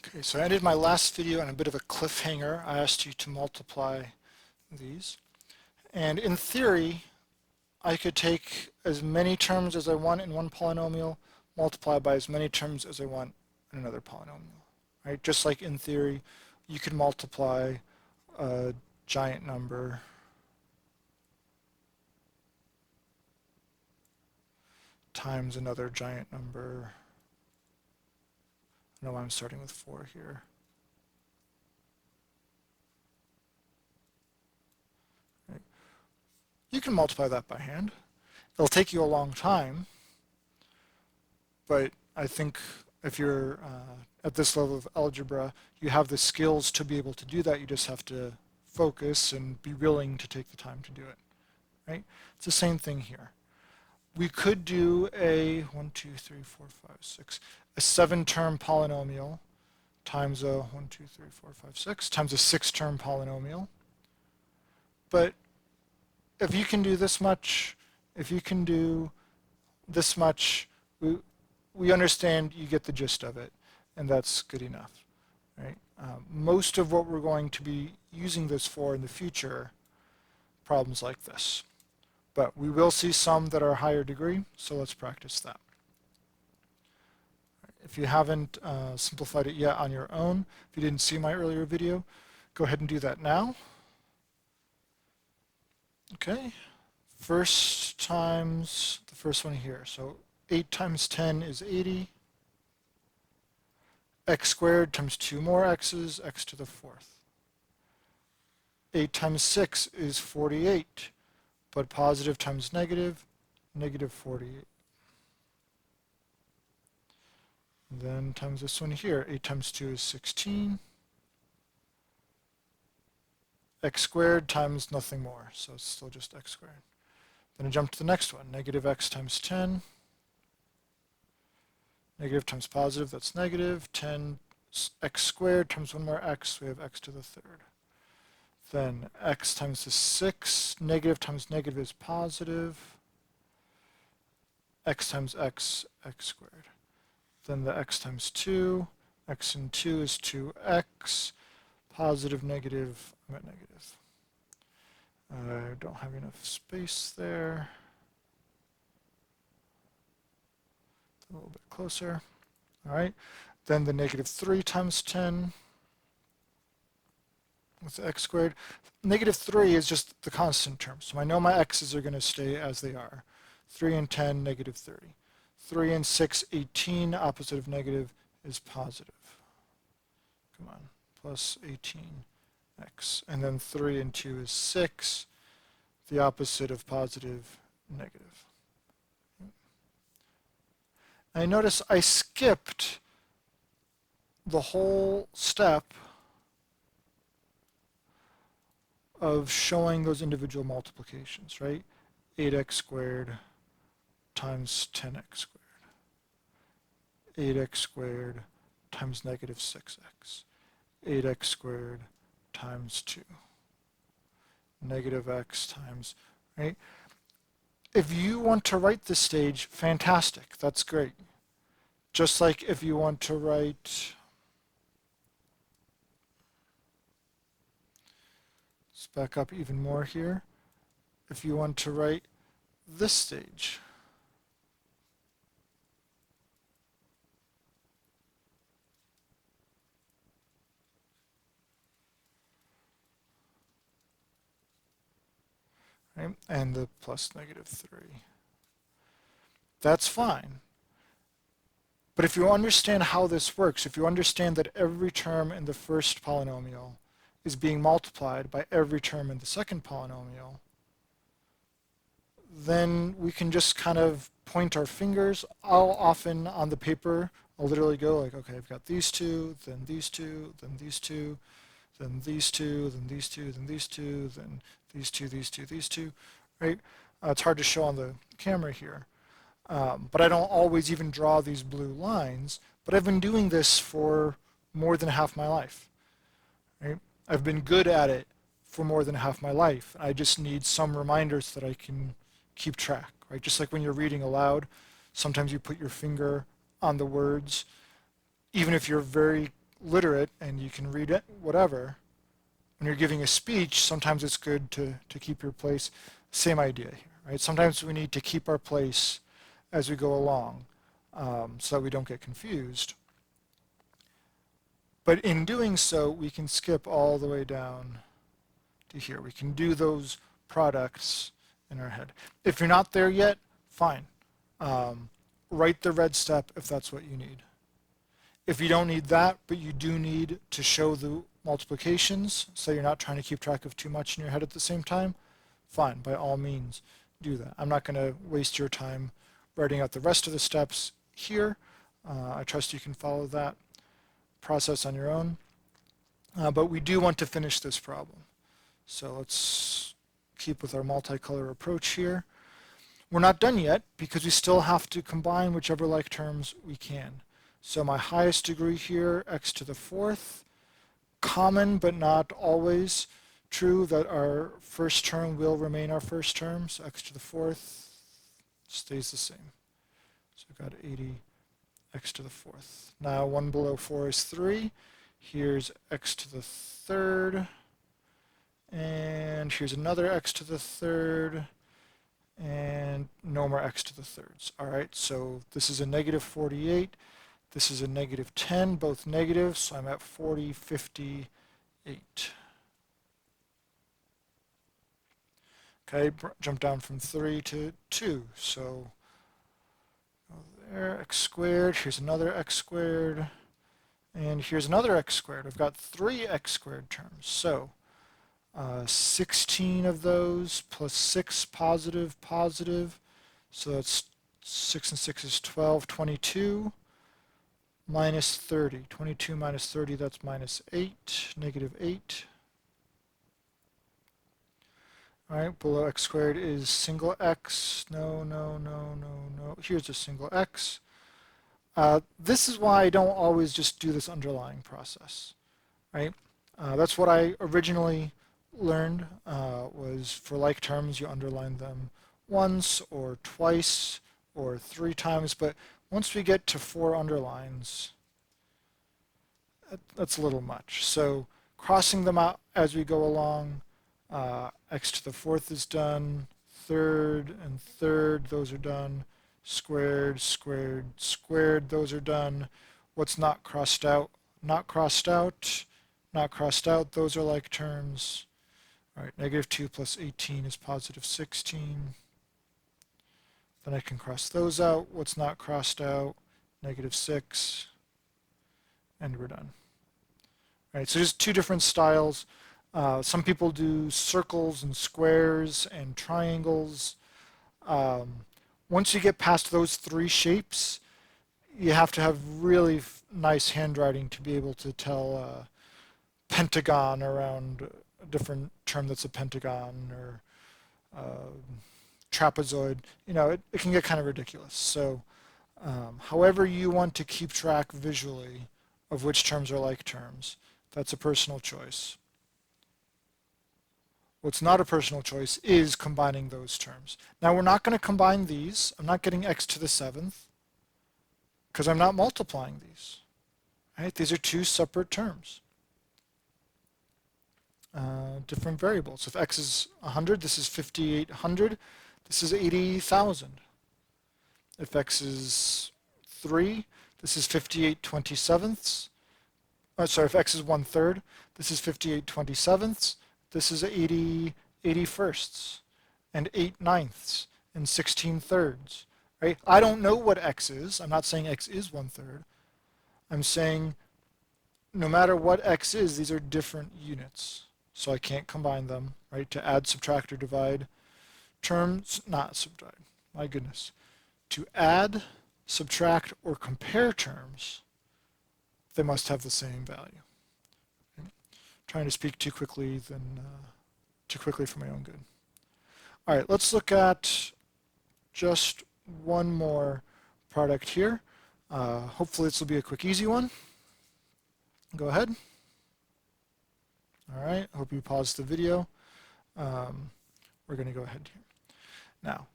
Okay, so I ended my last video on a bit of a cliffhanger. I asked you to multiply these. And in theory, I could take as many terms as I want in one polynomial, multiply by as many terms as I want in another polynomial. Right? Just like in theory, you could multiply a giant number times another giant number. I know I'm starting with 4 here. Right? You can multiply that by hand. It'll take you a long time, but I think if you're at this level of algebra, you have the skills to be able to do that. You just have to focus and be willing to take the time to do it. Right? It's the same thing here. We could do a 1, 2, 3, 4, 5, 6, a 7-term polynomial times a 1, 2, 3, 4, 5, 6 times a 6-term polynomial. But if you can do this much, if you can do this much, we understand, you get the gist of it, and that's good enough. Right? Most of what we're going to be using this for in the future, problems like this. But we will see some that are higher degree, so let's practice that. If you haven't simplified it yet on your own, if you didn't see my earlier video, go ahead and do that now. Okay, first times the first one here. So 8 times 10 is 80. X squared times 2 more x's, x to the 4th. 8 times 6 is 48. But positive times negative, negative 48. Then times this one here, 8 times 2 is 16. X squared times nothing more, so it's still just x squared. Then I jump to the next one, negative x times 10. Negative times positive, that's negative. 10 x squared times 1 more x, we have x to the 3rd. Then x times the 6, negative times negative is positive. X times x, x squared. Then the x times 2, x and 2 is 2x. Positive, negative, I'm at negative. I don't have enough space there. A little bit closer. All right. Then the negative 3 times 10. With x squared. Negative 3 is just the constant term, so I know my x's are going to stay as they are. 3 and 10, negative 30. 3 and 6, 18. Opposite of negative is positive. Come on, plus 18x. And then 3 and 2 is 6. The opposite of positive, negative. And I notice I skipped the whole step of showing those individual multiplications, right? 8x squared times 10x squared. 8x squared times negative 6x. 8x squared times 2. Negative x times, right? If you want to write this stage, fantastic, that's great. Just like if you want to write, let's back up even more here. If you want to write this stage, right? And the plus negative 3. That's fine. But if you understand how this works, if you understand that every term in the first polynomial is being multiplied by every term in the second polynomial, then we can just kind of point our fingers. I'll often on the paper, I'll literally go like, okay, I've got these two, then these two, then these two, then these two, then these two, then these two, then these two, these two, these two, right? It's hard to show on the camera here. But I don't always even draw these blue lines, but I've been doing this for more than half my life, right? I've been good at it for more than half my life. I just need some reminders that I can keep track, right? Just like when you're reading aloud, sometimes you put your finger on the words, even if you're very literate and you can read it, whatever, when you're giving a speech, sometimes it's good to keep your place. Same idea here, right? Sometimes we need to keep our place as we go along so that we don't get confused. But in doing so, we can skip all the way down to here. We can do those products in our head. If you're not there yet, fine. Write the red step if that's what you need. If you don't need that, but you do need to show the multiplications, so you're not trying to keep track of too much in your head at the same time, fine, by all means, do that. I'm not going to waste your time writing out the rest of the steps here. I trust you can follow that process on your own. But we do want to finish this problem. So let's keep with our multicolor approach here. We're not done yet because we still have to combine whichever like terms we can. So my highest degree here, x to the fourth, common but not always true that our first term will remain our first term. So x to the fourth stays the same. So we've got 80 x to the fourth. Now 1 below 4 is 3. Here's x to the third. And here's another x to the third. And no more x to the thirds. All right, so this is a negative 48. This is a negative 10, both negative, so I'm at 40, 58. Okay, jump down from 3 to 2, so there, x squared, here's another x squared, and here's another x squared. I've got 3 x squared terms, so 16 of those plus 6 positive, positive, so that's 6 and 6 is 12, 22. Minus 30. 22 minus 30, that's minus 8, negative 8. All right, below x squared is single x. No, no, no, no, no. Here's a single x. This is why I don't always just do this underlying process, right? That's what I originally learned was for like terms, you underline them once or twice or 3 times, but once we get to 4 underlines, that's a little much. So crossing them out as we go along, x to the fourth is done, third and third, those are done, squared, squared, squared, those are done. What's not crossed out? Not crossed out, not crossed out, those are like terms. All right, negative 2 plus 18 is positive 16. Then I can cross those out. What's not crossed out? Negative 6. And we're done. All right, so just 2 different styles. Some people do circles and squares and triangles. Once you get past those 3 shapes, you have to have really nice handwriting to be able to tell pentagon around a different term that's a pentagon, or trapezoid. You know, it can get kind of ridiculous. So however you want to keep track visually of which terms are like terms, that's a personal choice. What's not a personal choice is combining those terms. Now we're not going to combine these. I'm not getting x to the 7th because I'm not multiplying these. Right? These are 2 separate terms. Different variables. If x is 100, this is 5800. This is 80,000. If x is 3, this is 58 27ths. Sorry, if x is 1/3, this is 58 27ths. This is 80 81sts, and 8/9ths, and 16/3. Right? I don't know what x is. I'm not saying x is 1/3. I'm saying no matter what x is, these are different units. So I can't combine them, right? To add, subtract, or divide terms, not subtract, my goodness. To add, subtract, or compare terms, they must have the same value. Okay? Trying to speak too quickly for my own good. All right, let's look at just one more product here. Hopefully this will be a quick, easy one. Go ahead. All right, I hope you paused the video. We're going to go ahead here. Now,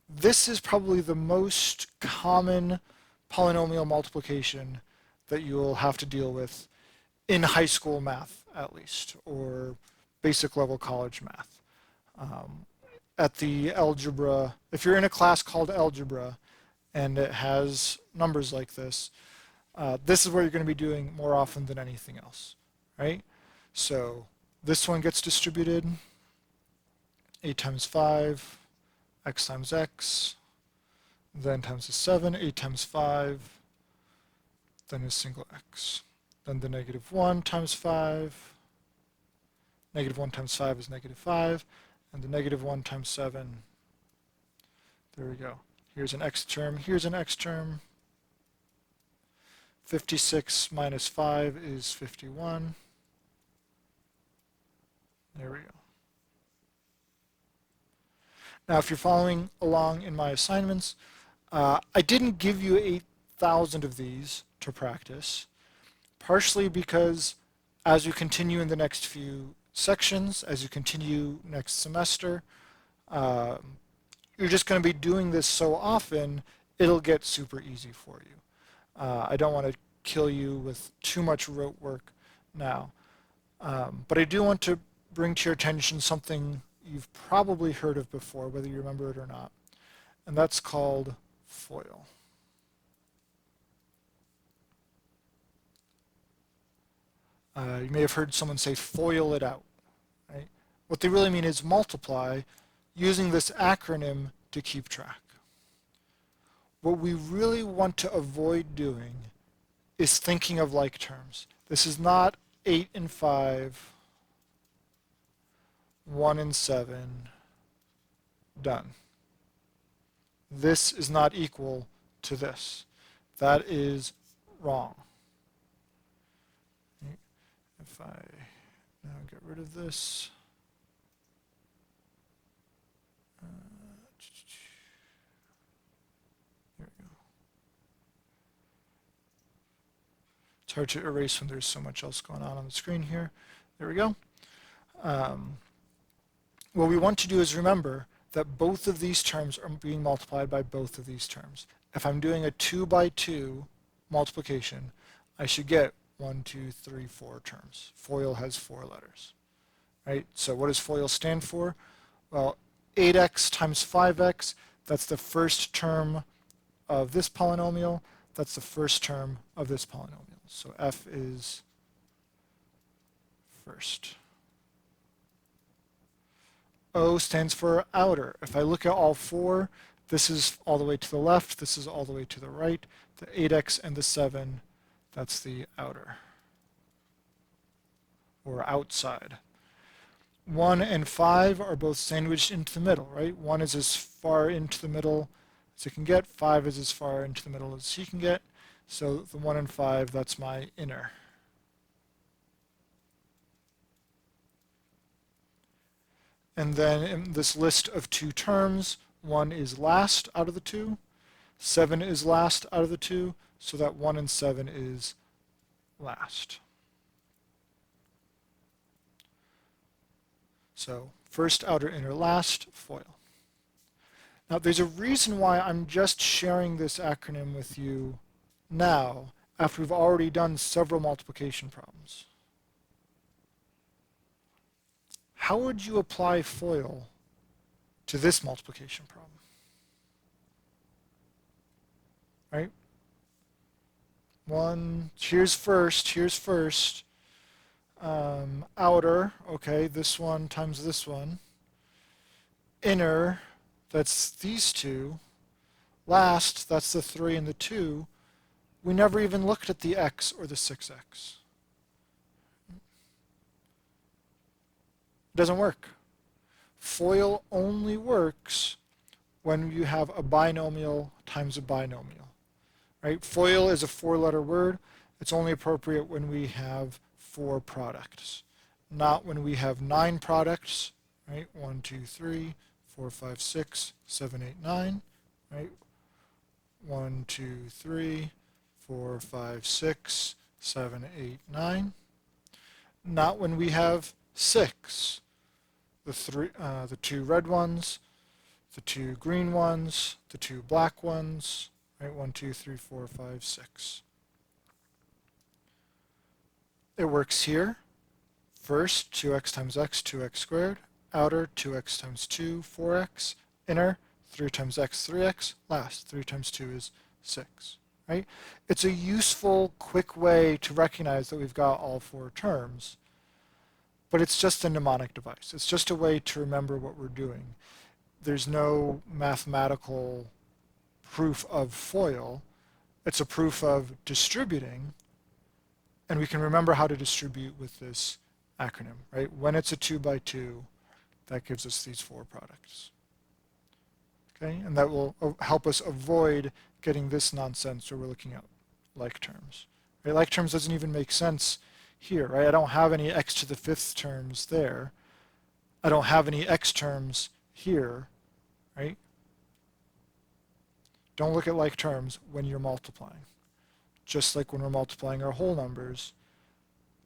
this is probably the most common polynomial multiplication that you'll have to deal with in high school math at least, or basic level college math. Um, at the algebra, if you're in a class called algebra and it has numbers like this is where you're going to be doing more often than anything else, right? So this one gets distributed, 8 times 5, x times x, then times the 7, 8 times 5, then a single x. Then the negative 1 times 5, negative 1 times 5 is negative 5, and the negative 1 times 7, there we go. Here's an x term, here's an x term. 56 minus 5 is 51. There we go. Now, if you're following along in my assignments, I didn't give you 8,000 of these to practice, partially because as you continue in the next few sections, as you continue next semester, you're just going to be doing this so often, it'll get super easy for you. I don't want to kill you with too much rote work now. But I do want to bring to your attention something you've probably heard of before, whether you remember it or not, and that's called FOIL. You may have heard someone say FOIL it out, right? What they really mean is multiply using this acronym to keep track. What we really want to avoid doing is thinking of like terms. This is not 8 and 5, 1 and 7, done. This is not equal to this. That is wrong. If I now get rid of this, there we go. It's hard to erase when there's so much else going on the screen here. There we go. What we want to do is remember that both of these terms are being multiplied by both of these terms. If I'm doing a 2 by 2 multiplication, I should get 1, 2, 3, 4 terms. FOIL has 4 letters, right? So what does FOIL stand for? Well, 8x times 5x, that's the first term of this polynomial. That's the first term of this polynomial. So f is first. O stands for outer. If I look at all 4, this is all the way to the left, this is all the way to the right. The 8x and the 7, that's the outer, or outside. 1 and 5 are both sandwiched into the middle, right? 1 is as far into the middle as it can get, 5 is as far into the middle as he can get. So the 1 and 5, that's my inner. And then in this list of 2 terms, 1 is last out of the 2, 7 is last out of the 2, so that 1 and 7 is last. So first, outer, inner, last, FOIL. Now there's a reason why I'm just sharing this acronym with you now, after we've already done several multiplication problems. How would you apply FOIL to this multiplication problem? Right? Here's first. Outer, okay, this one times this one. Inner, that's these 2. Last, that's the 3 and the 2. We never even looked at the x or the 6x. It doesn't work. FOIL only works when you have a binomial times a binomial, right? FOIL is a 4-letter word. It's only appropriate when we have 4 products, not when we have 9 products, right? 1, 2, 3, 4, 5, 6, 7, 8, 9, right? 1, 2, 3, 4, 5, 6, 7, 8, 9. Not when we have 6. The 2 red ones, the 2 green ones, the 2 black ones, right? 1, 2, 3, 4, 5, 6. it works here. First, 2x times x, 2x squared. Outer, 2x times 2, 4x. Inner, 3 times x, 3x. Last, 3 times 2 is 6. Right? It's a useful, quick way to recognize that we've got all four terms, but it's just a mnemonic device. It's just a way to remember what we're doing. There's no mathematical proof of FOIL. It's a proof of distributing, and we can remember how to distribute with this acronym, right? When it's a 2 by 2, that gives us these four products. Okay, and that will help us avoid getting this nonsense where we're looking at like terms. Right? Like terms doesn't even make sense here, right? I don't have any x to the fifth terms there. I don't have any x terms here, right? Don't look at like terms when you're multiplying. Just like when we're multiplying our whole numbers,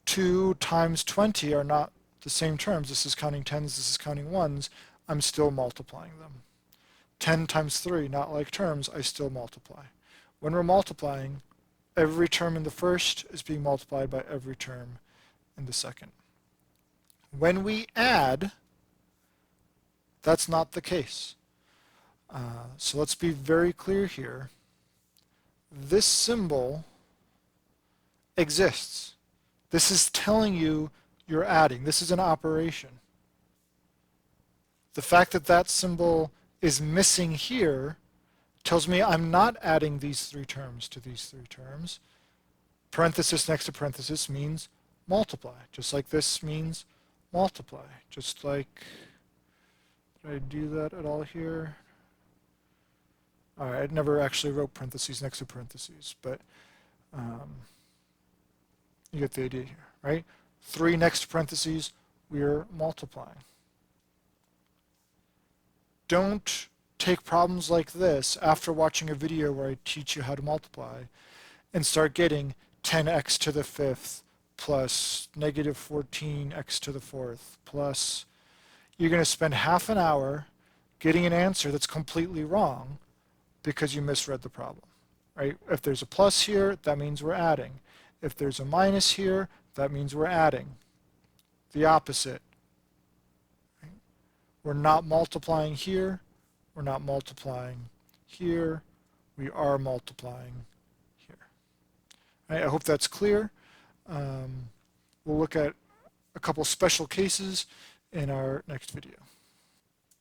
2 times 20 are not the same terms. This is counting tens, this is counting ones. I'm still multiplying them. 10 times 3, not like terms, I still multiply. When we're multiplying, every term in the first is being multiplied by every term in the second. When we add, that's not the case. So let's be very clear here. This symbol exists. This is telling you you're adding. This is an operation. The fact that that symbol is missing here tells me I'm not adding these three terms to these three terms. Parenthesis next to parenthesis means multiply, just like this means multiply. Just like, did I do that at all here? All right, I never actually wrote parentheses next to parentheses, but you get the idea here, right? 3 next to parentheses, we're multiplying. Don't take problems like this after watching a video where I teach you how to multiply and start getting 10x to the fifth plus negative 14x to the fourth plus. You're going to spend half an hour getting an answer that's completely wrong because you misread the problem, right? If there's a plus here, that means we're adding. If there's a minus here, that means we're adding. The opposite. Right? We're not multiplying here. We're not multiplying here. We are multiplying here. Right? I hope that's clear. We'll look at a couple special cases in our next video.